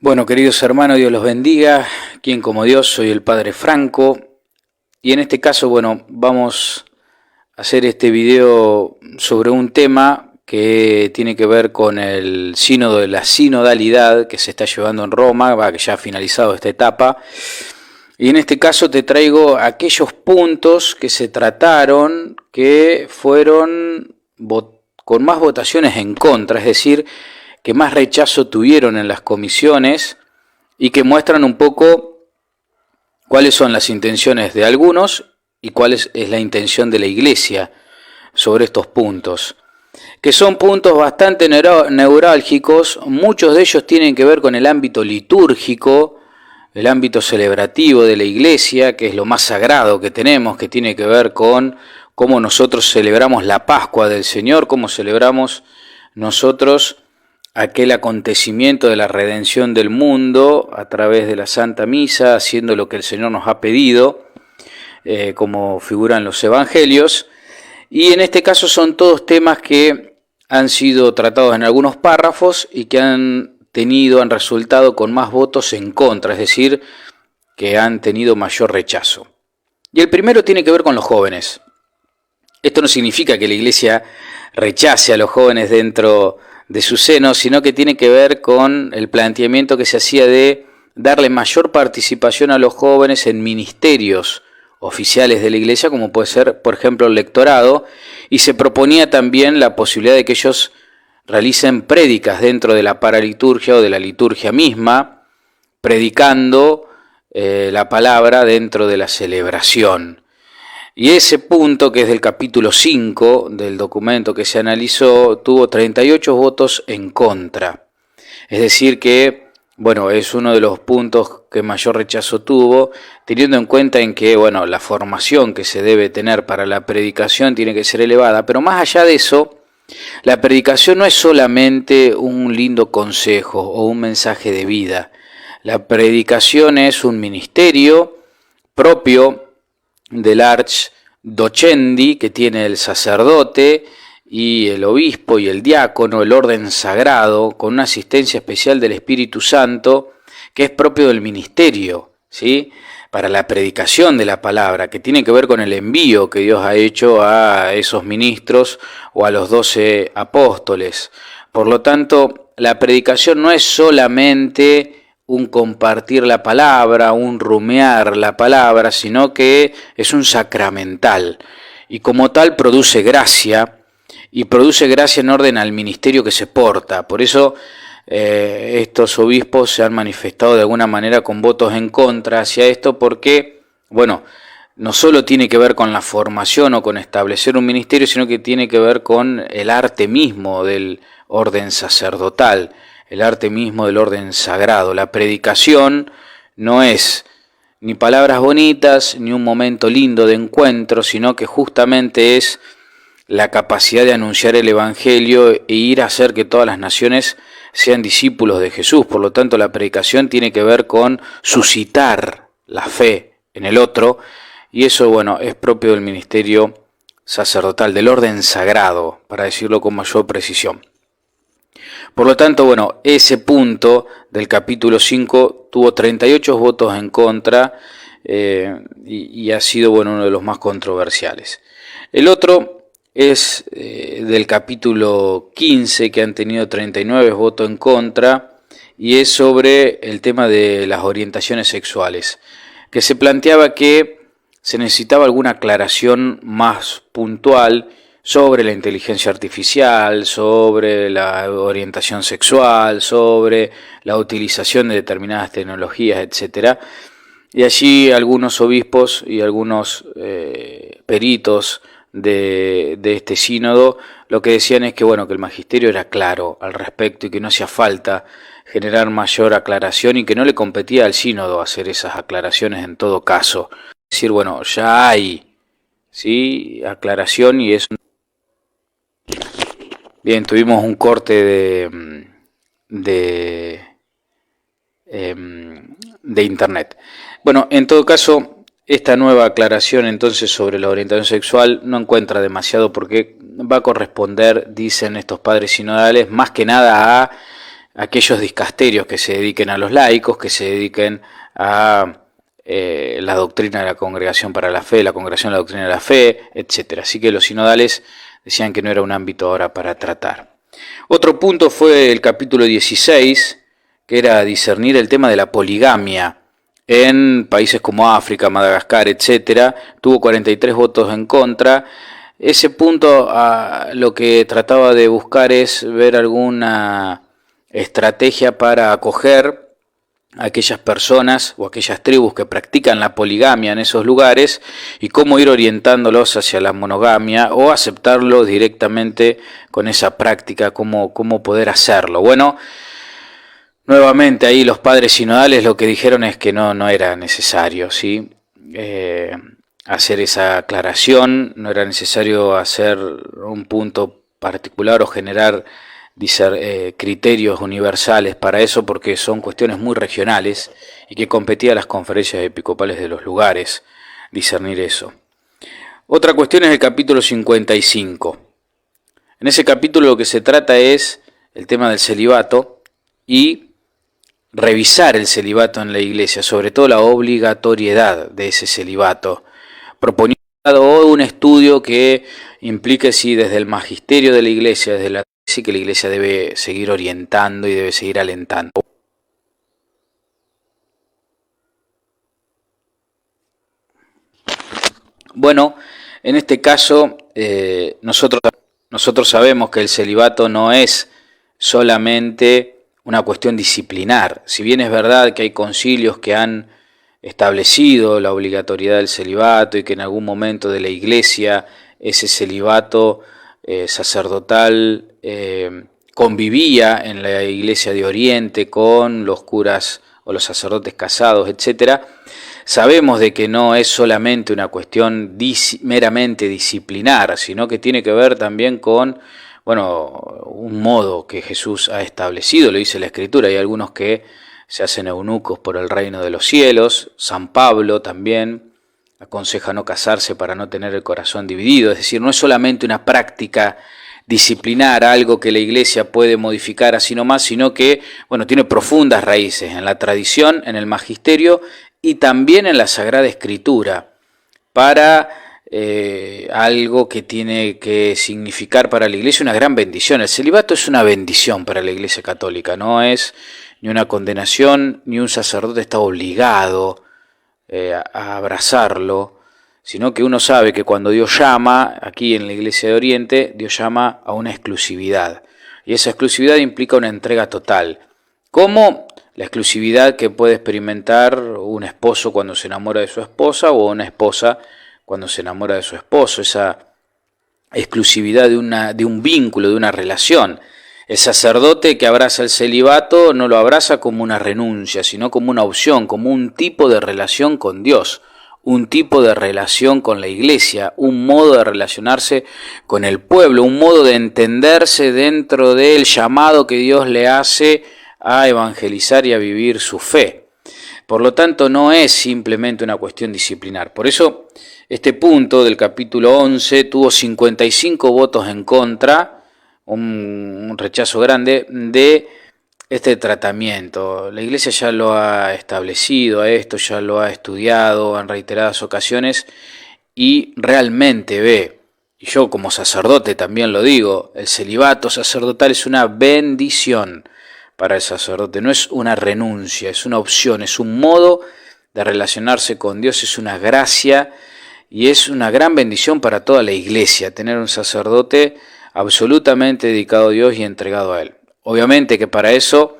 Bueno, queridos hermanos, Dios los bendiga. Quien como Dios, soy el Padre Franco. Y en este caso, bueno, vamos a hacer este video sobre un tema que tiene que ver con el sínodo de la sinodalidad que se está llevando en Roma, que ya ha finalizado esta etapa. Y en este caso te traigo aquellos puntos que se trataron que fueron con más votaciones en contra, es decir, que más rechazo tuvieron en las comisiones y que muestran un poco cuáles son las intenciones de algunos y cuál es la intención de la Iglesia sobre estos puntos, que son puntos bastante neurálgicos. Muchos de ellos tienen que ver con el ámbito litúrgico, el ámbito celebrativo de la Iglesia, que es lo más sagrado que tenemos, que tiene que ver con cómo nosotros celebramos la Pascua del Señor, cómo celebramos nosotros aquel acontecimiento de la redención del mundo a través de la Santa Misa, haciendo lo que el Señor nos ha pedido, como figuran los Evangelios. Y en este caso son todos temas que han sido tratados en algunos párrafos y que han resultado con más votos en contra, es decir, que han tenido mayor rechazo. Y el primero tiene que ver con los jóvenes. Esto no significa que la Iglesia rechace a los jóvenes dentro de su seno, sino que tiene que ver con el planteamiento que se hacía de darle mayor participación a los jóvenes en ministerios oficiales de la Iglesia, como puede ser, por ejemplo, el lectorado, y se proponía también la posibilidad de que ellos realicen prédicas dentro de la paraliturgia o de la liturgia misma, predicando la palabra dentro de la celebración. Y ese punto, que es del capítulo 5 del documento que se analizó, tuvo 38 votos en contra. Es decir que, bueno, es uno de los puntos que mayor rechazo tuvo, teniendo en cuenta en que, bueno, la formación que se debe tener para la predicación tiene que ser elevada, pero más allá de eso, la predicación no es solamente un lindo consejo o un mensaje de vida. La predicación es un ministerio propio del arch docendi que tiene el sacerdote y el obispo y el diácono, el orden sagrado, con una asistencia especial del Espíritu Santo, que es propio del ministerio, ¿sí?, para la predicación de la palabra, que tiene que ver con el envío que Dios ha hecho a esos ministros o a los 12 apóstoles. Por lo tanto, la predicación no es solamente un compartir la palabra, un rumear la palabra, sino que es un sacramental y como tal produce gracia, y produce gracia en orden al ministerio que se porta. Por eso estos obispos se han manifestado de alguna manera con votos en contra hacia esto, porque, bueno, no solo tiene que ver con la formación o con establecer un ministerio, sino que tiene que ver con el arte mismo del orden sacerdotal, el arte mismo del orden sagrado. La predicación no es ni palabras bonitas, ni un momento lindo de encuentro, sino que justamente es la capacidad de anunciar el Evangelio e ir a hacer que todas las naciones sean discípulos de Jesús. Por lo tanto, la predicación tiene que ver con suscitar la fe en el otro, y eso, bueno, es propio del ministerio sacerdotal, del orden sagrado, para decirlo con mayor precisión. Por lo tanto, bueno, ese punto del capítulo 5 tuvo 38 votos en contra y ha sido, bueno, uno de los más controversiales. El otro es del capítulo 15, que han tenido 39 votos en contra, y es sobre el tema de las orientaciones sexuales, que se planteaba que se necesitaba alguna aclaración más puntual sobre la inteligencia artificial, sobre la orientación sexual, sobre la utilización de determinadas tecnologías, etc. Y allí algunos obispos y algunos peritos de este sínodo lo que decían es que, bueno, que el magisterio era claro al respecto y que no hacía falta generar mayor aclaración y que no le competía al sínodo hacer esas aclaraciones en todo caso. Es decir, bueno, ya hay, ¿sí?, aclaración, y es... Bien, tuvimos un corte de internet. Bueno, en todo caso, esta nueva aclaración entonces sobre la orientación sexual no encuentra demasiado, porque va a corresponder, dicen estos padres sinodales, más que nada a aquellos dicasterios que se dediquen a los laicos, que se dediquen a la doctrina de la Congregación para la Fe, la Congregación de la Doctrina de la Fe, etc. Así que los sinodales decían que no era un ámbito ahora para tratar. Otro punto fue el capítulo 16, que era discernir el tema de la poligamia en países como África, Madagascar, etc. Tuvo 43 votos en contra. Ese punto lo que trataba de buscar es ver alguna estrategia para acoger a aquellas personas o aquellas tribus que practican la poligamia en esos lugares y cómo ir orientándolos hacia la monogamia o aceptarlo directamente con esa práctica, cómo poder hacerlo. Bueno, nuevamente ahí los padres sinodales lo que dijeron es que no era necesario, ¿sí? Hacer esa aclaración, no era necesario hacer un punto particular o generar criterios universales para eso, porque son cuestiones muy regionales y que competía a las conferencias episcopales de los lugares discernir eso. Otra cuestión es el capítulo 55. En ese capítulo lo que se trata es el tema del celibato y revisar el celibato en la iglesia, sobre todo la obligatoriedad de ese celibato, proponiendo un estudio que implique si desde el magisterio de la iglesia, desde la sí que la iglesia debe seguir orientando y debe seguir alentando. Bueno, en este caso nosotros sabemos que el celibato no es solamente una cuestión disciplinar. Si bien es verdad que hay concilios que han establecido la obligatoriedad del celibato y que en algún momento de la iglesia ese celibato sacerdotal convivía en la iglesia de Oriente con los curas o los sacerdotes casados, etc. Sabemos de que no es solamente una cuestión meramente disciplinar, sino que tiene que ver también con, un modo que Jesús ha establecido, lo dice la Escritura. Hay algunos que se hacen eunucos por el reino de los cielos. San Pablo también aconseja no casarse para no tener el corazón dividido. Es decir, no es solamente una práctica disciplinar, algo que la iglesia puede modificar así nomás, sino que, tiene profundas raíces en la tradición, en el magisterio y también en la Sagrada Escritura, para algo que tiene que significar para la iglesia una gran bendición. El celibato es una bendición para la iglesia católica, no es ni una condenación, ni un sacerdote está obligado a abrazarlo, sino que uno sabe que cuando Dios llama, aquí en la Iglesia de Oriente, Dios llama a una exclusividad. Y esa exclusividad implica una entrega total. Como la exclusividad que puede experimentar un esposo cuando se enamora de su esposa o una esposa cuando se enamora de su esposo. Esa exclusividad de un vínculo, de una relación. El sacerdote que abraza el celibato no lo abraza como una renuncia, sino como una opción, como un tipo de relación con Dios, un tipo de relación con la iglesia, un modo de relacionarse con el pueblo, un modo de entenderse dentro del llamado que Dios le hace a evangelizar y a vivir su fe. Por lo tanto, no es simplemente una cuestión disciplinar. Por eso, este punto del capítulo 11 tuvo 55 votos en contra, un rechazo grande de este tratamiento. La iglesia ya lo ha establecido a esto, ya lo ha estudiado en reiteradas ocasiones y realmente ve, y yo como sacerdote también lo digo, el celibato sacerdotal es una bendición para el sacerdote, no es una renuncia, es una opción, es un modo de relacionarse con Dios, es una gracia y es una gran bendición para toda la iglesia, tener un sacerdote absolutamente dedicado a Dios y entregado a Él. Obviamente que para eso,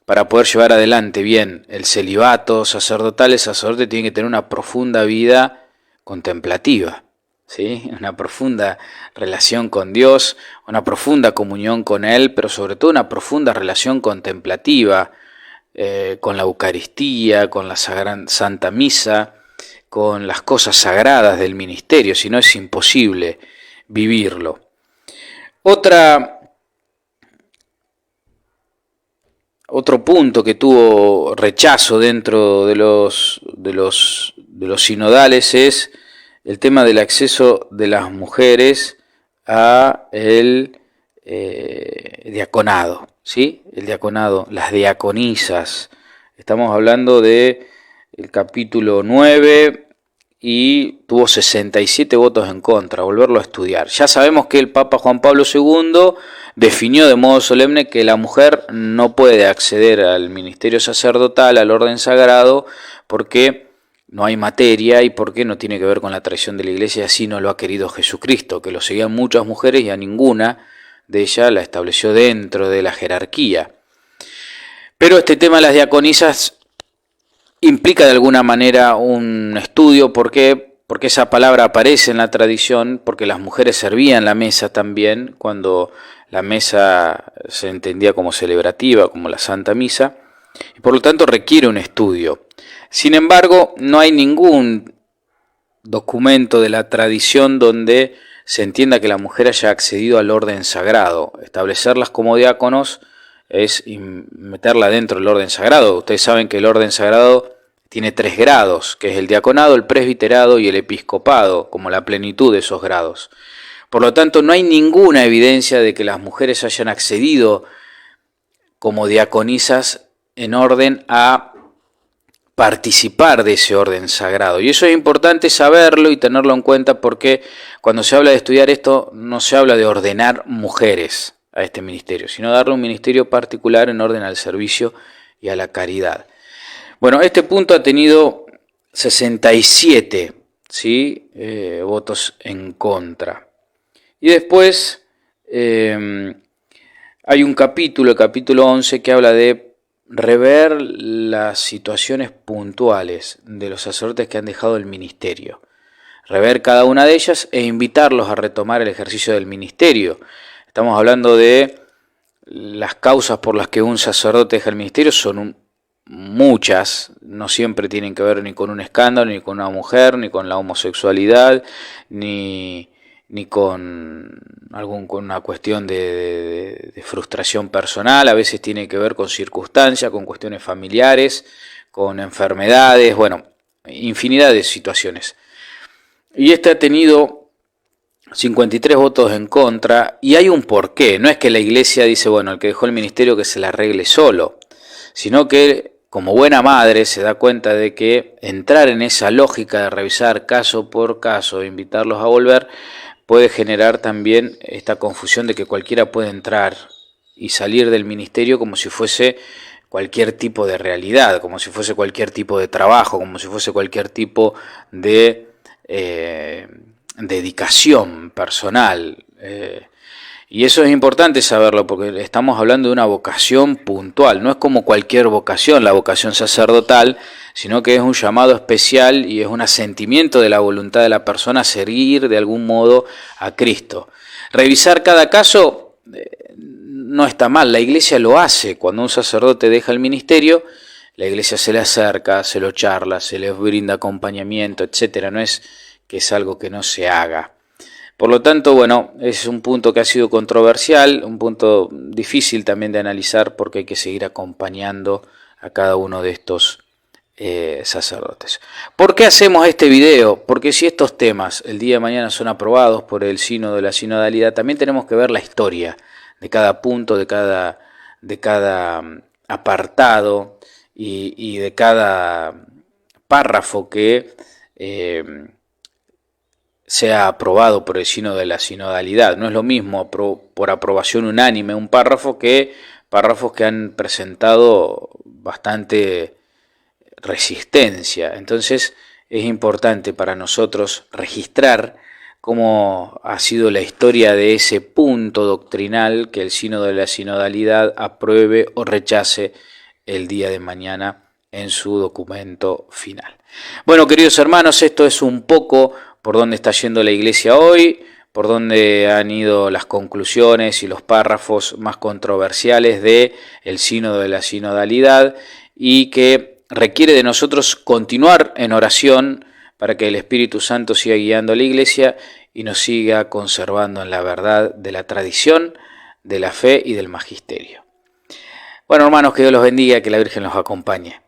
para poder llevar adelante bien el celibato sacerdotal, el sacerdote tiene que tener una profunda vida contemplativa, ¿sí? Una profunda relación con Dios, una profunda comunión con Él, pero sobre todo una profunda relación contemplativa con la Eucaristía, con la Santa Misa, con las cosas sagradas del ministerio, si no es imposible vivirlo. Otro punto que tuvo rechazo dentro de los sinodales es el tema del acceso de las mujeres a el diaconado, ¿sí? El diaconado, las diaconisas. Estamos hablando de el capítulo 9 y tuvo 67 votos en contra, volverlo a estudiar. Ya sabemos que el Papa Juan Pablo II definió de modo solemne que la mujer no puede acceder al ministerio sacerdotal, al orden sagrado, porque no hay materia y porque no tiene que ver con la tradición de la Iglesia, así no lo ha querido Jesucristo, que lo seguían muchas mujeres y a ninguna de ellas la estableció dentro de la jerarquía. Pero este tema de las diaconisas implica de alguna manera un estudio. ¿Por qué? Porque esa palabra aparece en la tradición, porque las mujeres servían la mesa también, cuando la mesa se entendía como celebrativa, como la Santa Misa, y por lo tanto requiere un estudio. Sin embargo, no hay ningún documento de la tradición donde se entienda que la mujer haya accedido al orden sagrado. Establecerlas como diáconos es meterla dentro del orden sagrado. Ustedes saben que el orden sagrado tiene 3 grados, que es el diaconado, el presbiterado y el episcopado, como la plenitud de esos grados. Por lo tanto, no hay ninguna evidencia de que las mujeres hayan accedido como diaconisas en orden a participar de ese orden sagrado. Y eso es importante saberlo y tenerlo en cuenta, porque cuando se habla de estudiar esto, no se habla de ordenar mujeres a este ministerio, sino darle un ministerio particular en orden al servicio y a la caridad. Bueno, este punto ha tenido 67, ¿sí? Votos en contra. Y después hay un capítulo, el capítulo 11, que habla de rever las situaciones puntuales de los sacerdotes que han dejado el ministerio. Rever cada una de ellas e invitarlos a retomar el ejercicio del ministerio. Estamos hablando de las causas por las que un sacerdote deja el ministerio, son muchas, no siempre tienen que ver ni con un escándalo, ni con una mujer, ni con la homosexualidad, ni con una cuestión de frustración personal. A veces tiene que ver con circunstancias, con cuestiones familiares, con enfermedades, bueno, infinidad de situaciones. Y este ha tenido 53 votos en contra, y hay un porqué. No es que la Iglesia dice, bueno, el que dejó el ministerio que se la arregle solo, sino que como buena madre se da cuenta de que entrar en esa lógica de revisar caso por caso e invitarlos a volver puede generar también esta confusión de que cualquiera puede entrar y salir del ministerio como si fuese cualquier tipo de realidad, como si fuese cualquier tipo de trabajo, como si fuese cualquier tipo de dedicación personal. Y eso es importante saberlo, porque estamos hablando de una vocación puntual. No es como cualquier vocación, la vocación sacerdotal, sino que es un llamado especial y es un asentimiento de la voluntad de la persona a seguir de algún modo a Cristo. Revisar cada caso no está mal, la Iglesia lo hace. Cuando un sacerdote deja el ministerio, la Iglesia se le acerca, se lo charla, se le brinda acompañamiento, etc. No es que es algo que no se haga. Por lo tanto, bueno, es un punto que ha sido controversial, un punto difícil también de analizar, porque hay que seguir acompañando a cada uno de estos sacerdotes. ¿Por qué hacemos este video? Porque si estos temas el día de mañana son aprobados por el sínodo de la sinodalidad, también tenemos que ver la historia de cada punto, de cada apartado y de cada párrafo que sea aprobado por el sínodo de la sinodalidad. No es lo mismo por aprobación unánime un párrafo que párrafos que han presentado bastante resistencia. Entonces es importante para nosotros registrar cómo ha sido la historia de ese punto doctrinal que el sínodo de la sinodalidad apruebe o rechace el día de mañana en su documento final. Bueno, queridos hermanos, esto es un poco por dónde está yendo la Iglesia hoy, por dónde han ido las conclusiones y los párrafos más controversiales de el sínodo de la sinodalidad, y que requiere de nosotros continuar en oración para que el Espíritu Santo siga guiando a la Iglesia y nos siga conservando en la verdad de la tradición, de la fe y del magisterio. Bueno, hermanos, que Dios los bendiga, que la Virgen los acompañe.